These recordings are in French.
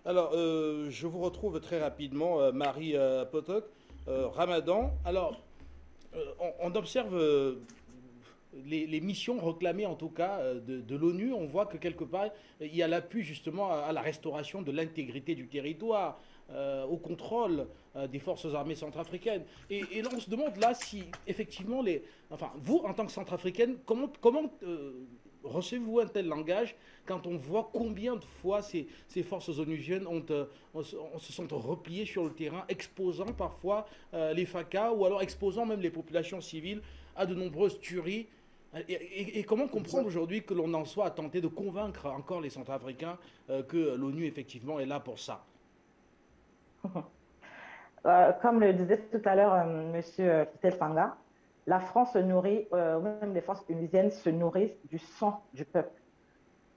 Alors, je vous retrouve très rapidement, Marie Potok. Ramadan. Alors, on observe les missions réclamées, en tout cas, de l'ONU. On voit que quelque part, il y a l'appui justement à la restauration de l'intégrité du territoire, au contrôle des forces armées centrafricaines. Et là, on se demande là si effectivement enfin, vous en tant que centrafricaine, comment recevez-vous un tel langage quand on voit combien de fois ces forces onusiennes on se sont repliées sur le terrain, exposant parfois les FACA ou alors exposant même les populations civiles à de nombreuses tueries. Et comment comprendre Exact. aujourd'hui que l'on en soit à tenter de convaincre encore les Centrafricains que l'ONU effectivement est là pour ça? Comme le disait tout à l'heure Monsieur Kitel Fanga, la France se nourrit, ou même les forces onusiennes se nourrissent du sang du peuple.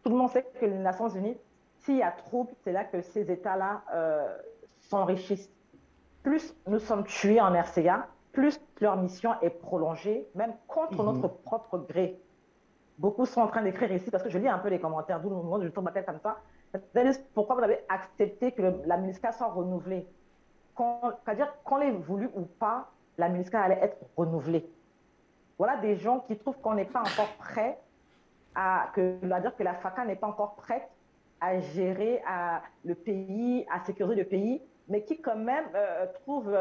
Tout le monde sait que les Nations Unies, s'il y a trouble, c'est là que ces États-là s'enrichissent. Plus nous sommes tués en RCA, plus leur mission est prolongée, même contre notre Mhm. propre gré. Beaucoup sont en train d'écrire ici, parce que je lis un peu les commentaires, d'où le moment où je tombe ma tête comme ça. Pourquoi vous avez accepté que la MINUSCA soit renouvelée? C'est-à-dire qu'on l'ait voulu ou pas, la MINUSCA allait être renouvelée. Voilà des gens qui trouvent qu'on n'est pas encore prêt dire que la FACA n'est pas encore prête à gérer le pays, à sécuriser le pays, mais qui quand même trouvent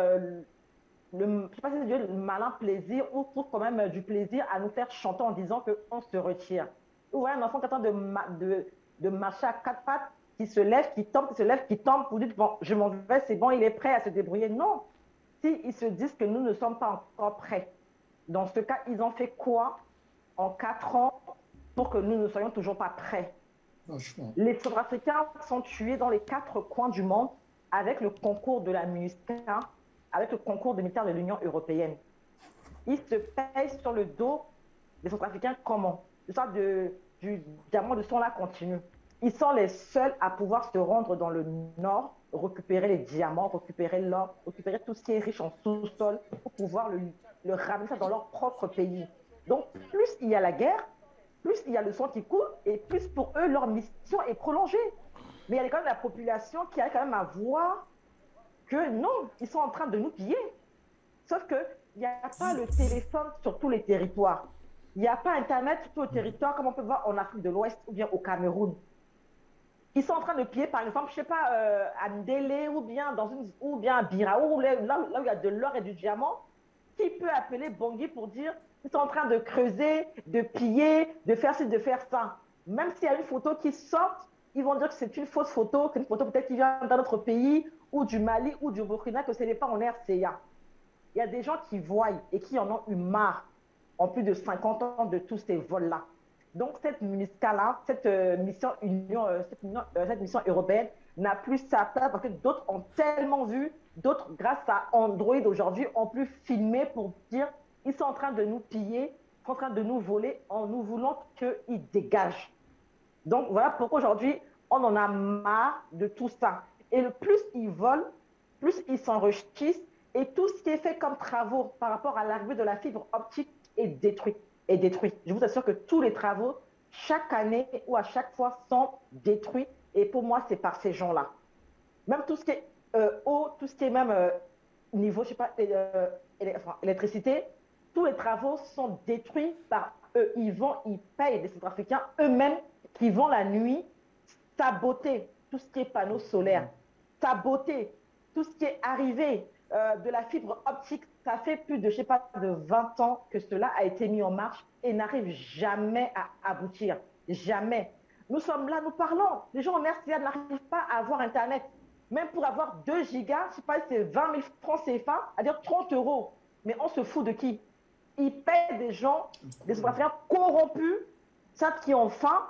je ne sais pas si c'est le malin plaisir ou trouve quand même du plaisir à nous faire chanter en disant qu'on se retire. Vous voyez un enfant qui est en train de marcher à quatre pattes, qui se lève, qui tombe, qui se lève, qui tombe, pour dire, bon, je m'en vais, c'est bon, il est prêt à se débrouiller. Non, s'ils se disent que nous ne sommes pas encore prêts, dans ce cas, ils ont fait quoi en 4 ans pour que nous ne soyons toujours pas prêts? Franchement. Les Centrafricains sont tués dans les quatre coins du monde avec le concours de la MINUSCA, avec le concours des militaires de l'Union européenne. Ils se payent sur le dos des Centrafricains comment? L'histoire du diamant de son là continue. Ils sont les seuls à pouvoir se rendre dans le nord, récupérer les diamants, récupérer l'or, récupérer tout ce qui est riche en sous-sol pour pouvoir le ramener ça dans leur propre pays. Donc, plus il y a la guerre, plus il y a le sang qui coule et plus pour eux, leur mission est prolongée. Mais il y a quand même la population qui a quand même à voir que non, ils sont en train de nous piller. Sauf qu'il n'y a pas le téléphone sur tous les territoires. Il n'y a pas Internet sur tous les territoires, comme on peut voir en Afrique de l'Ouest ou bien au Cameroun. Ils sont en train de piller, par exemple, je ne sais pas, à Ndélé ou bien, ou bien à Biraou, là où il y a de l'or et du diamant. Qui peut appeler Bangui pour dire qu'ils sont en train de creuser, de piller, de faire ci, de faire ça? Même s'il y a une photo qui sort, ils vont dire que c'est une fausse photo, que c'est une photo peut-être qui vient d'un autre pays, ou du Mali, ou du Burkina, que ce n'est pas en RCA. Il y a des gens qui voient et qui en ont eu marre en plus de 50 ans de tous ces vols-là. Donc cette MINUSCA-là, cette mission européenne n'a plus sa place parce que d'autres ont tellement vu, d'autres, grâce à Android aujourd'hui, ont pu filmer pour dire ils sont en train de nous piller, ils sont en train de nous voler en nous voulant qu'ils dégagent. Donc voilà pourquoi aujourd'hui, on en a marre de tout ça. Et le plus ils volent, plus ils s'enrichissent et tout ce qui est fait comme travaux par rapport à l'arrivée de la fibre optique est détruit. Est détruit. Je vous assure que tous les travaux, chaque année ou à chaque fois, sont détruits. Et pour moi, c'est par ces gens-là. Même tout ce qui est eau, tout ce qui est même niveau, je sais pas, enfin, électricité, tous les travaux sont détruits par eux. Ils payent des Centrafricains eux-mêmes qui vont la nuit saboter tout ce qui est panneaux solaires, saboter tout ce qui est arrivé de la fibre optique. Ça fait plus de, je sais pas, de 20 ans que cela a été mis en marche et n'arrive jamais à aboutir. Jamais. Nous sommes là, nous parlons. Les gens en RCA n'arrivent pas à avoir Internet. Même pour avoir 2 gigas, je sais pas, c'est 20 000 francs CFA, c'est-à-dire 30 euros. Mais on se fout de qui? Ils paient des gens, des opérateurs corrompus, ça qui ont faim,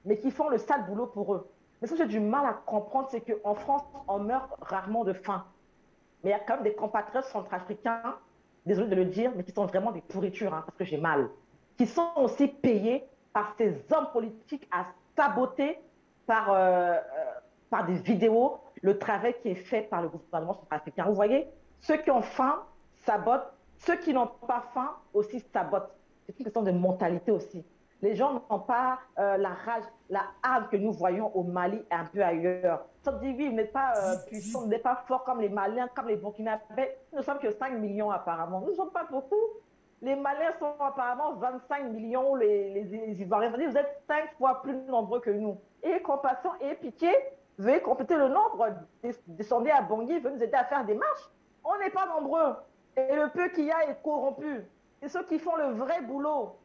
mais qui font le sale boulot pour eux. Mais ce que j'ai du mal à comprendre, c'est qu'en France, on meurt rarement de faim. Mais il y a quand même des compatriotes centrafricains, désolé de le dire, mais qui sont vraiment des pourritures, hein, parce que j'ai mal, qui sont aussi payés par ces hommes politiques à saboter par, par des vidéos le travail qui est fait par le gouvernement centrafricain. Vous voyez, ceux qui ont faim sabotent, ceux qui n'ont pas faim aussi sabotent. C'est une question de mentalité aussi. Les gens n'ont pas la rage, la hargne que nous voyons au Mali et un peu ailleurs. Ça dit, oui, vous n'êtes pas puissant, vous n'êtes pas fort comme les Maliens, comme les Burkinabés. Nous ne sommes que 5 millions apparemment. Nous ne sommes pas beaucoup. Les Maliens sont apparemment 25 millions, les Ivoiriens. Vous êtes 5 fois plus nombreux que nous. Et compassion et pitié, veuillez compléter le nombre, descendez à Bangui, venez nous aider à faire des marches. On n'est pas nombreux. Et le peu qu'il y a est corrompu. Et ceux qui font le vrai boulot,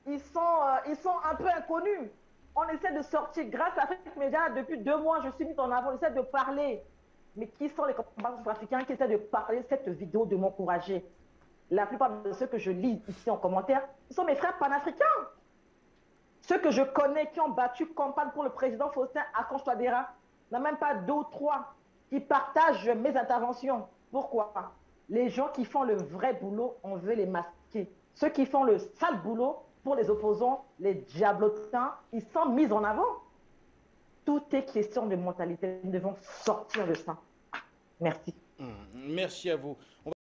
ils sont un peu inconnus. On essaie de sortir, grâce à Afrique Média, depuis 2 mois, je suis mis en avant, on essaie de parler. Mais qui sont les compatriotes africains qui essaient de parler de cette vidéo, de m'encourager? La plupart de ceux que je lis ici en commentaire, ce sont mes frères panafricains. Ceux que je connais qui ont battu campagne pour le président Faustin Archange Touadéra, n'a même pas 2 ou 3 qui partagent mes interventions. Pourquoi? Les gens qui font le vrai boulot, on veut les masquer. Ceux qui font le sale boulot, pour les opposants, les diablotins, ils sont mis en avant. Tout est question de mentalité. Nous devons sortir de ça. Merci. Merci à vous.